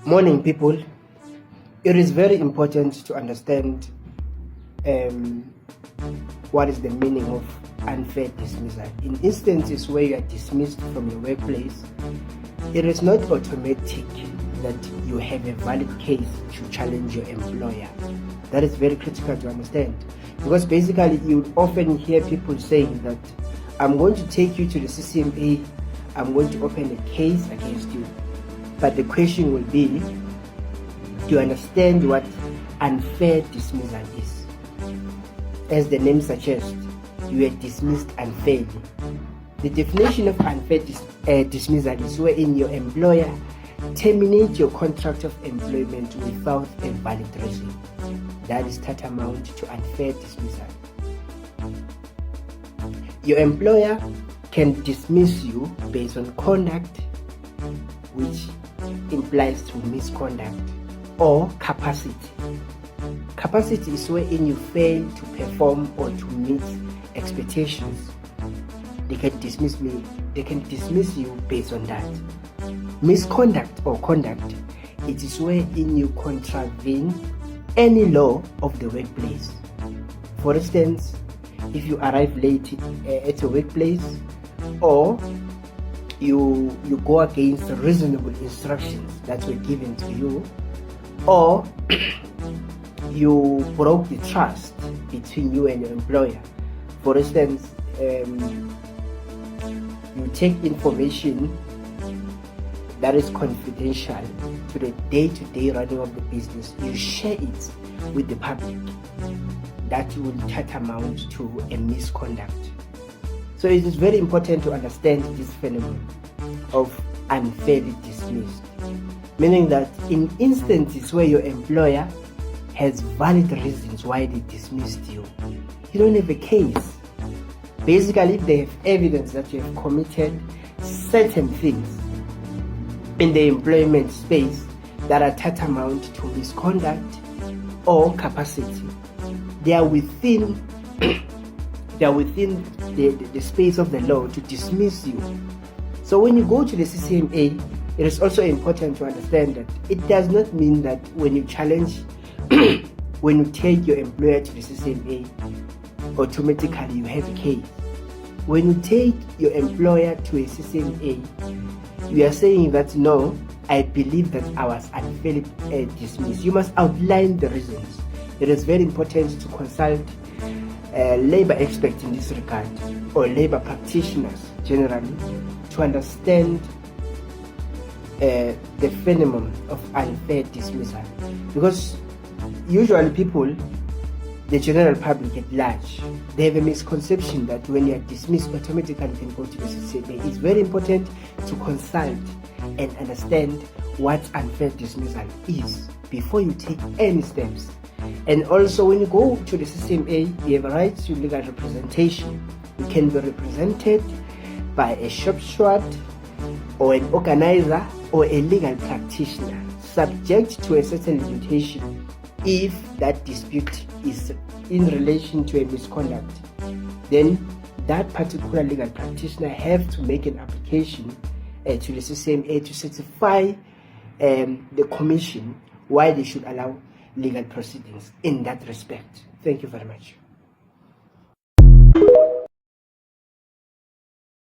Morning, people. It is very important to understand what is the meaning of unfair dismissal. In instances where you are dismissed from your workplace, it is not automatic that you have a valid case to challenge your employer. That is very critical to understand, because basically you would often hear people saying that I'm going to take you to the CCMA, I'm going to open a case against you. But the question will be, do you understand what unfair dismissal is? As the name suggests, you are dismissed unfairly. The definition of unfair dismissal is wherein your employer terminates your contract of employment without a valid reason. That is tantamount to unfair dismissal. Your employer can dismiss you based on conduct, which implies to misconduct, or capacity. Capacity is wherein you fail to perform or to meet expectations. They can dismiss you based on that. Misconduct or conduct, it is wherein you contravene any law of the workplace. For instance, if you arrive late at your workplace, or you go against reasonable instructions that were given to you, or you broke the trust between you and your employer. For instance, you take information that is confidential to the day-to-day running of the business, you share it with the public. That will tantamount to a misconduct. So it is very important to understand this phenomenon of unfairly dismissed, meaning that in instances where your employer has valid reasons why they dismissed you, you don't have a case. Basically, if they have evidence that you have committed certain things in the employment space that are tantamount to misconduct or capacity, they are within the space of the law to dismiss you. So when you go to the CCMA, it is also important to understand that it does not mean that when you challenge, when you take your employer to the CCMA, automatically you have a case. When you take your employer to a CCMA, you are saying that no, I believe that I was unfairly dismissed. You must outline the reasons. It is very important to consult labor experts in this regard, or labor practitioners generally, to understand the phenomenon of unfair dismissal. Because usually people, the general public at large, they have a misconception that when you are dismissed, automatically you can go to the CCMA. It's very important to consult and understand what unfair dismissal is before you take any steps. And also, when you go to the CCMA, you have a right to legal representation. You can be represented by a shop steward or an organizer or a legal practitioner, subject to a certain limitation if that dispute is in relation to a misconduct. Then that particular legal practitioner have to make an application to the CCMA to certify the commission why they should allow legal proceedings in that respect. Thank you very much.